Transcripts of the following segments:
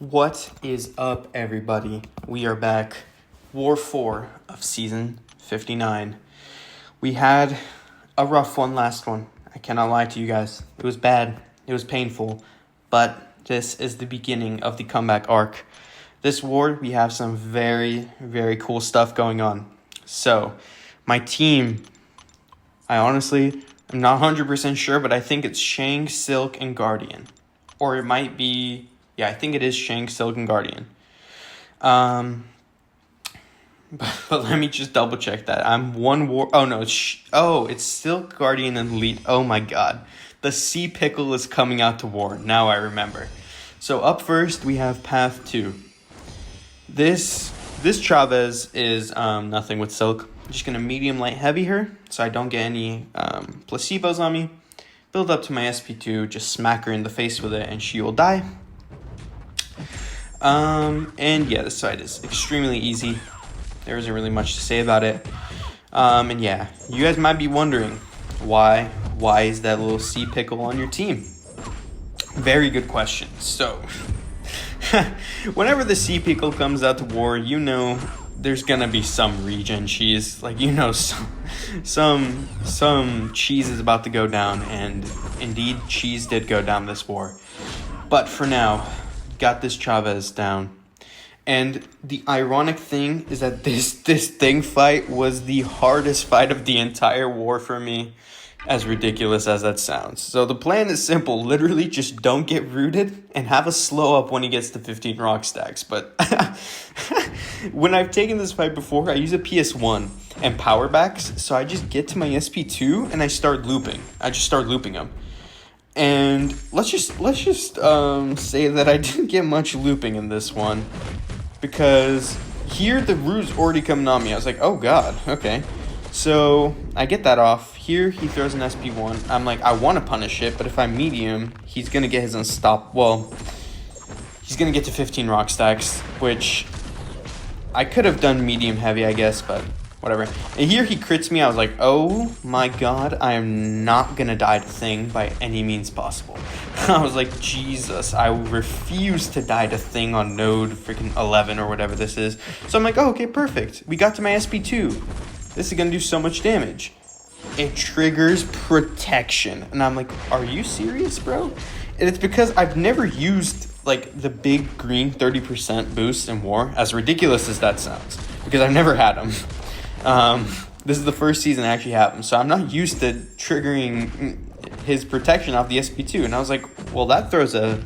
What is up, everybody? We are back. War 4 of Season 59. We had a rough last one. I cannot lie to you guys. It was bad. It was painful. But this is the beginning of the comeback arc. This war, we have some very, very cool stuff going on. So, my team, I honestly am not 100% sure, but I think it's Shang, Silk, and Guardian. Or it might be... Yeah, I think it is Shang, Silk, and Guardian. But let me just double check that. I'm one war. Oh no, it's Silk, Guardian, and Elite. Oh my god, the Sea Pickle is coming out to war. Now I remember. So up first we have Path 2. This Chavez is nothing with Silk. I'm just gonna medium light heavy her so I don't get any placebos on me. Build up to my SP2, just smack her in the face with it, and she will die. And yeah, this side is extremely easy. There isn't really much to say about it. And yeah, you guys might be wondering why is that little sea pickle on your team? Very good question. So, whenever the sea pickle comes out to war, you know there's gonna be some regen cheese. Like, you know, some cheese is about to go down, and indeed, cheese did go down this war. But for now, got this Chavez down. And the ironic thing is that this thing fight was the hardest fight of the entire war for me, as ridiculous as that sounds. So the plan is simple. Literally just don't get rooted and have a slow up when he gets to 15 rock stacks. But when I've taken this fight before, I use a PS1 and power backs. So I just get to my SP2 and I start looping. I just start looping them. And let's just say that I didn't get much looping in this one, because here the root's already coming on me. I was like, oh god, okay. So I get that off. Here he throws an SP1. I'm like, I want to punish it, but if I medium, he's gonna get his unstop. Well, he's gonna get to 15 rock stacks, which I could have done medium heavy, I guess, but whatever. And here he crits me. I was like, oh my god, I am not gonna die to Thing by any means possible. I was like, Jesus, I refuse to die to Thing on node freaking 11 or whatever this is. So I'm like, oh, okay, perfect. We got to my SP2. This is gonna do so much damage. It triggers protection. And I'm like, are you serious, bro? And it's because I've never used like the big green 30% boost in war, as ridiculous as that sounds, because I've never had them. This is the first season I actually have him, so I'm not used to triggering his protection off the SP2, and I was like, well, that throws a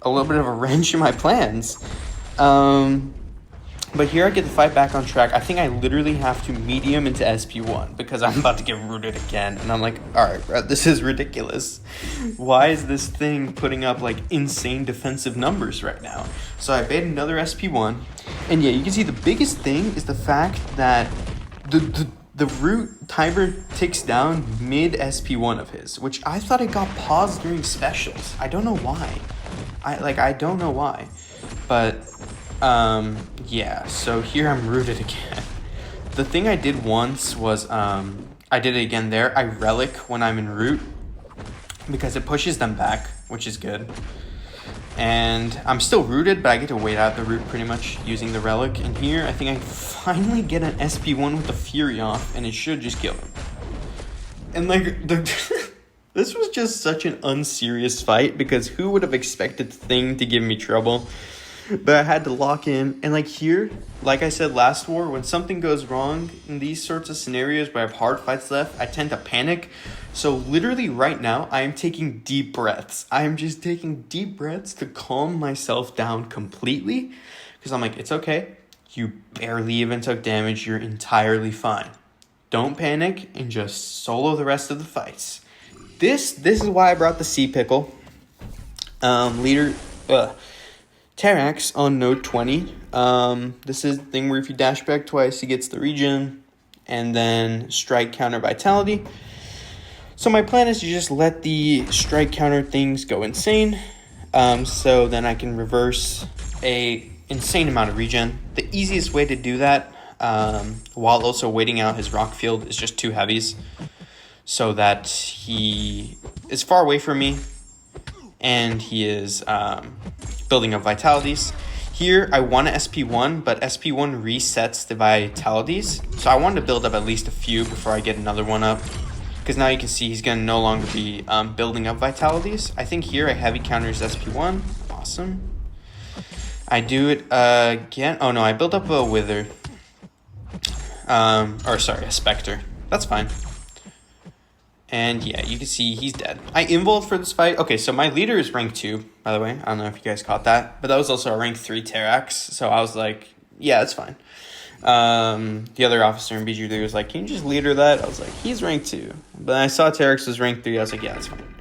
little bit of a wrench in my plans. But here I get the fight back on track. I think I literally have to medium into SP1 because I'm about to get rooted again, and I'm like, alright, bro, this is ridiculous. Why is this thing putting up like insane defensive numbers right now? So I bait another SP1, and yeah, you can see the biggest thing is the fact that the root timer ticks down mid SP1 of his, which I thought it got paused during specials. I don't know why. I don't know why. But yeah, so here I'm rooted again. The thing I did once was I did it again there. I relic when I'm in root because it pushes them back, which is good. And I'm still rooted, but I get to wait out the root pretty much using the relic. And here, I think I finally get an SP1 with the Fury off, and it should just kill him. And like, this was just such an unserious fight, because who would have expected Thing to give me trouble? But I had to lock in. And like here, like I said last war, when something goes wrong in these sorts of scenarios where I have hard fights left, I tend to panic. So literally right now, I am taking deep breaths. I am just taking deep breaths to calm myself down completely. Because I'm like, it's okay. You barely even took damage. You're entirely fine. Don't panic and just solo the rest of the fights. This is why I brought the Sea Pickle. Terrax on node 20. This is the thing where if you dash back twice, he gets the regen, and then strike counter vitality. So my plan is to just let the strike counter things go insane, so then I can reverse a insane amount of regen. The easiest way to do that, while also waiting out his rock field, is just 2 heavies, so that he is far away from me, and he is building up vitalities. Here, I want to SP1, but SP1 resets the vitalities. So I wanted to build up at least a few before I get another one up. Because now you can see he's going to no longer be building up vitalities. I think here I heavy counters SP1. Awesome. I do it again. Oh no, I built up a Wither. Or sorry, a Spectre. That's fine. And yeah, you can see he's dead. I invuled for this fight. Okay, so my leader is rank 2, by the way. I don't know if you guys caught that. But that was also a rank 3 Terax. So I was like, yeah, it's fine. The other officer in BG3 was like, can you just leader that? I was like, he's rank 2. But I saw Terax was rank 3. I was like, yeah, that's fine.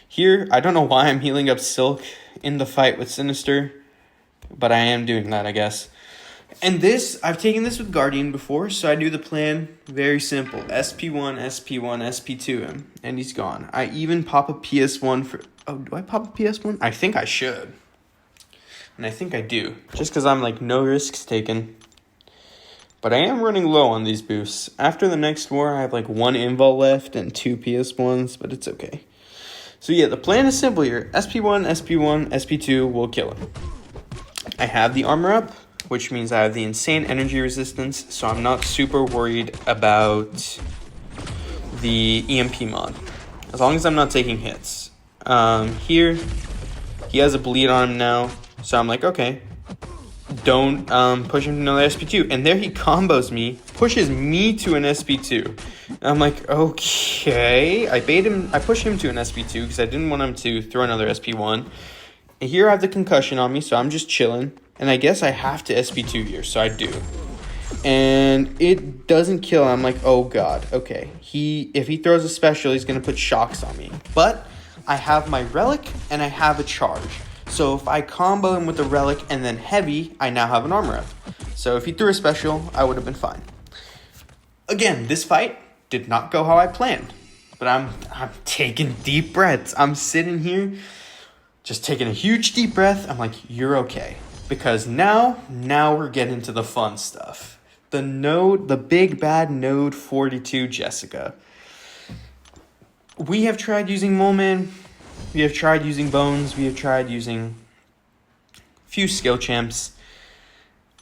Here, I don't know why I'm healing up Silk in the fight with Sinister. But I am doing that, I guess. And this, I've taken this with Guardian before, so I do the plan very simple. SP1, SP1, SP2 him, and he's gone. I even pop a PS1 for... Oh, do I pop a PS1? I think I should. And I think I do. Just because I'm like, no risks taken. But I am running low on these boosts. After the next war, I have like 1 invul left and 2 PS1s, but it's okay. So yeah, the plan is simple here. SP1, SP1, SP2 will kill him. I have the armor up, which means I have the insane energy resistance, so I'm not super worried about the EMP mod, as long as I'm not taking hits. Here, he has a bleed on him now, so I'm like, okay, don't push him to another SP2. And there he combos me, pushes me to an SP2. And I'm like, okay. I push him to an SP2 because I didn't want him to throw another SP1. And here I have the concussion on me, so I'm just chilling. And I guess I have to SP2 here, so I do. And it doesn't kill. I'm like, oh god, okay. If he throws a special, he's going to put shocks on me. But I have my relic, and I have a charge. So if I combo him with the relic and then heavy, I now have an armor up. So if he threw a special, I would have been fine. Again, this fight did not go how I planned. But I'm taking deep breaths. I'm sitting here, just taking a huge deep breath. I'm like, you're okay. Because now we're getting to the fun stuff. The big bad node 42 Jessica. We have tried using Moleman. We have tried using Bones. We have tried using a few skill champs.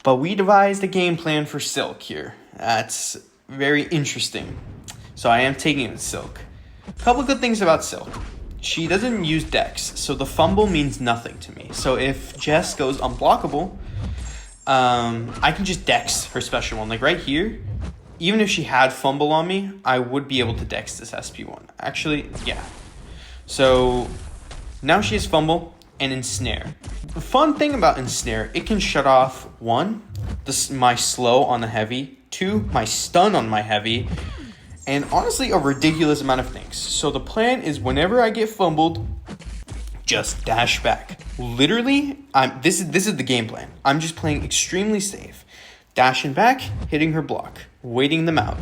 But we devised a game plan for Silk here. That's very interesting. So I am taking it with Silk. A couple good things about Silk. She doesn't use Dex, so the fumble means nothing to me. So if Jess goes unblockable, I can just Dex her special one. Like right here, even if she had fumble on me, I would be able to Dex this SP1. Actually, yeah. So now she has fumble and ensnare. The fun thing about ensnare, it can shut off 1, my slow on the heavy, 2, my stun on my heavy, and honestly, a ridiculous amount of things. So the plan is whenever I get fumbled, just dash back. Literally, this is the game plan. I'm just playing extremely safe. Dashing back, hitting her block, waiting them out.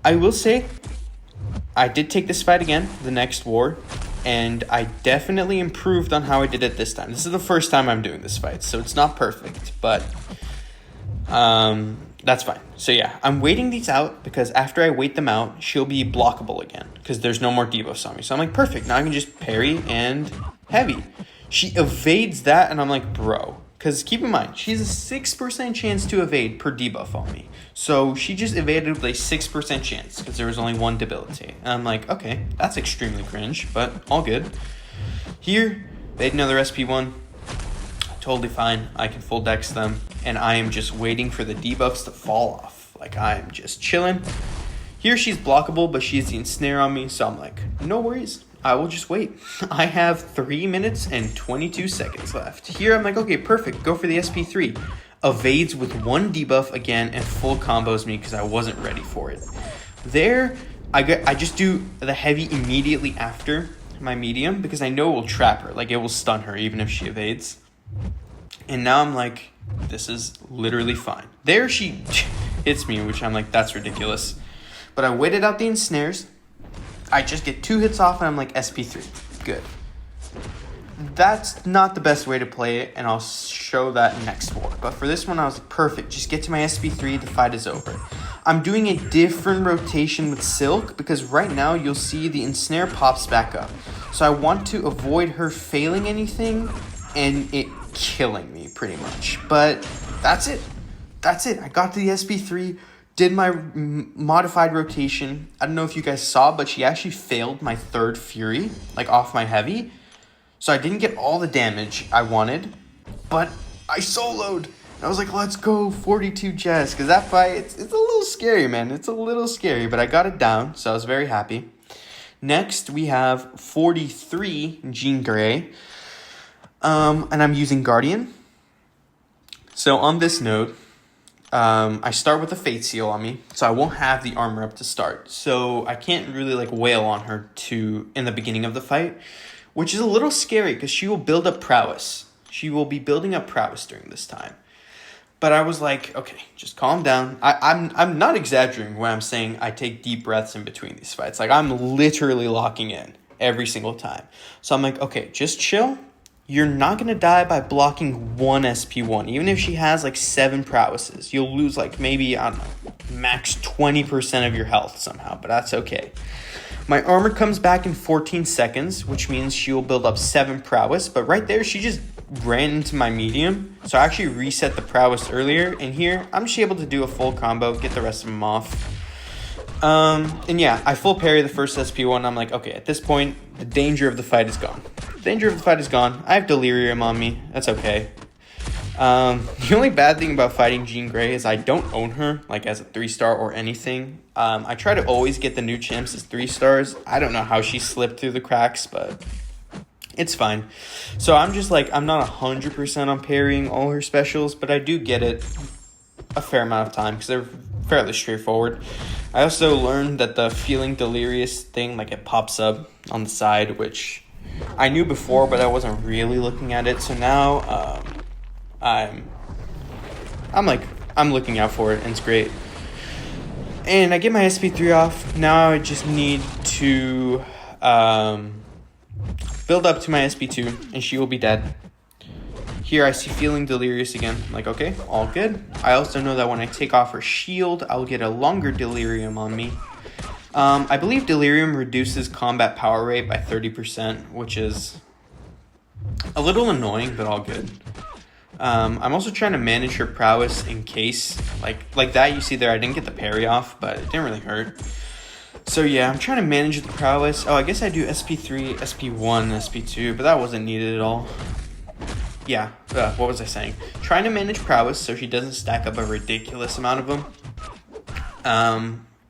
I will say, I did take this fight again, the next war, and I definitely improved on how I did it this time. This is the first time I'm doing this fight, so it's not perfect, but that's fine. So yeah, I'm waiting these out because after I wait them out, she'll be blockable again because there's no more debuffs on me. So I'm like, perfect. Now I can just parry and heavy. She evades that, and I'm like, bro. Because keep in mind, she has a 6% chance to evade per debuff on me. So she just evaded with a 6% chance because there was only 1 debilitate. And I'm like, okay, that's extremely cringe, but all good. Here, they had another SP1. Totally fine. I can full dex them. And I am just waiting for the debuffs to fall off. Like, I am just chilling. Here, she's blockable, but she has the ensnare on me. So I'm like, no worries. I will just wait. I have 3 minutes and 22 seconds left. Here, I'm like, okay, perfect. Go for the SP3. Evades with 1 debuff again and full combos me because I wasn't ready for it. There, I just do the heavy immediately after my medium because I know it will trap her. Like, it will stun her even if she evades. And now I'm like, this is literally fine. There she hits me, which I'm like, that's ridiculous. But I waited out the ensnares. I just get 2 hits off and I'm like, SP3. Good. That's not the best way to play it, and I'll show that next war. But for this one, I was like, perfect. Just get to my SP3, the fight is over. I'm doing a different rotation with Silk because right now you'll see the ensnare pops back up. So I want to avoid her failing anything and it killing me pretty much. But that's it. I got to the SP3, did my modified rotation. I don't know if you guys saw, but she actually failed my third Fury, like off my heavy. So I didn't get all the damage I wanted, but I soloed. I was like, let's go 42 Jess, because that fight, it's a little scary, man. It's a little scary, but I got it down, so I was very happy. Next, we have 43 Jean Grey, and I'm using Guardian. So on this node, I start with a Fate Seal on me, so I won't have the armor up to start. So I can't really like wail on her in the beginning of the fight, which is a little scary because she will build up prowess. She will be building up prowess during this time. But I was like, okay, just calm down. I'm not exaggerating when I'm saying I take deep breaths in between these fights. Like, I'm literally locking in every single time. So I'm like, okay, just chill. You're not going to die by blocking one SP1. Even if she has like 7 prowesses, you'll lose like maybe, I don't know, max 20% of your health somehow, but that's okay. My armor comes back in 14 seconds, which means she will build up 7 prowess. But right there, she just ran into my medium. So I actually reset the prowess earlier. And here, I'm just able to do a full combo, get the rest of them off. And yeah, I full parry the first SP1. I'm like, okay, at this point, the danger of the fight is gone. I have Delirium on me. That's okay. The only bad thing about fighting Jean Grey is I don't own her, like, as a 3-star or anything. I try to always get the new champs as 3 stars. I don't know how she slipped through the cracks, but it's fine. So I'm just like, I'm not 100% on parrying all her specials, but I do get it a fair amount of time because they're fairly straightforward. I also learned that the feeling delirious thing, like, it pops up on the side, which I knew before, but I wasn't really looking at it. So now I'm looking out for it, and it's great. And I get my SP3 off. Now I just need to build up to my SP2, and she will be dead. Here I see feeling delirious again. I'm like, okay, all good. I also know that when I take off her shield, I'll get a longer delirium on me. I believe delirium reduces combat power rate by 30%, which is a little annoying, but all good. I'm also trying to manage her prowess in case, like that you see there, I didn't get the parry off, but it didn't really hurt. So yeah, I'm trying to manage the prowess. Oh, I guess I do SP3, SP1, SP2, but that wasn't needed at all. Yeah, what was I saying? Trying to manage prowess so she doesn't stack up a ridiculous amount of them.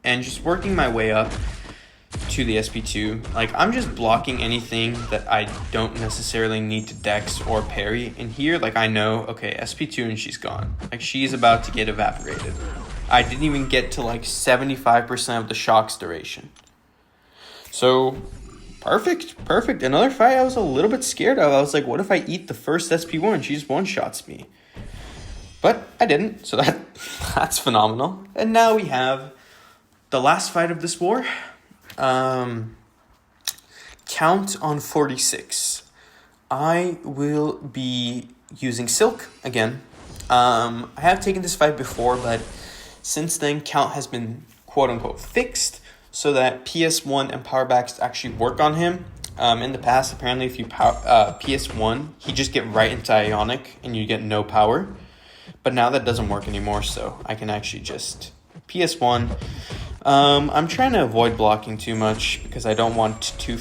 And just working my way up to the SP2. Like, I'm just blocking anything that I don't necessarily need to dex or parry. And here, like, I know, okay, SP2 and she's gone. Like, she's about to get evaporated. I didn't even get to, like, 75% of the shock's duration. So, perfect. Another fight I was a little bit scared of. I was like, what if I eat the first SP1 and she just one-shots me? But I didn't, so that's phenomenal. And now we have the last fight of this war. Count on 46. I will be using Silk again. I have taken this fight before, but since then, Count has been quote-unquote fixed so that PS1 and powerbacks actually work on him. In the past, apparently, if you PS1, he just get right into Ionic and you get no power. But now that doesn't work anymore, so I can actually just PS1. I'm trying to avoid blocking too much because I don't want to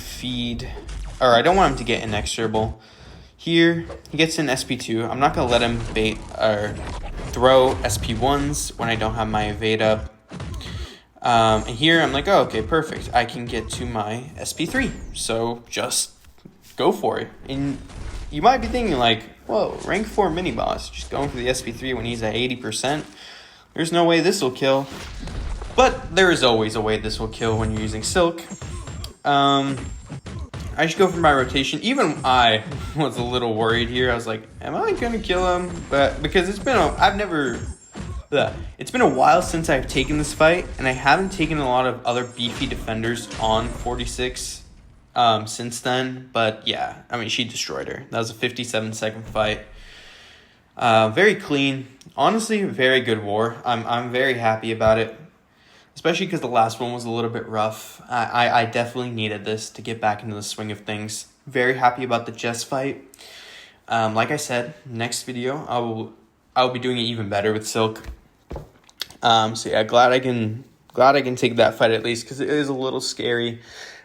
I don't want him to get inexorable. Here, he gets in SP2. I'm not going to let him bait or throw SP1s when I don't have my evade up. And here, I'm like, oh, okay, perfect. I can get to my SP3. So just go for it. And you might be thinking like, whoa, rank 4 mini-boss, just going for the SP3 when he's at 80%. There's no way this will kill. But there is always a way this will kill when you're using Silk. I should go for my rotation. Even I was a little worried here. I was like, am I going to kill him? But because it's been a while since I've taken this fight, and I haven't taken a lot of other beefy defenders on 46 since then. But yeah, I mean, she destroyed her. That was a 57-second fight. Very clean. Honestly, very good war. I'm very happy about it. Especially because the last one was a little bit rough. I definitely needed this to get back into the swing of things. Very happy about the Jess fight. Like I said, next video I will be doing it even better with Silk. So yeah, glad I can take that fight at least, because it is a little scary,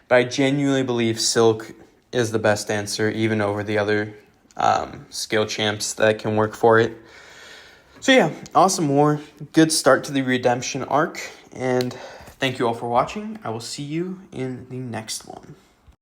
but I genuinely believe Silk is the best answer, even over the other skill champs that can work for it. So yeah, awesome war, good start to the redemption arc, and thank you all for watching. I will see you in the next one.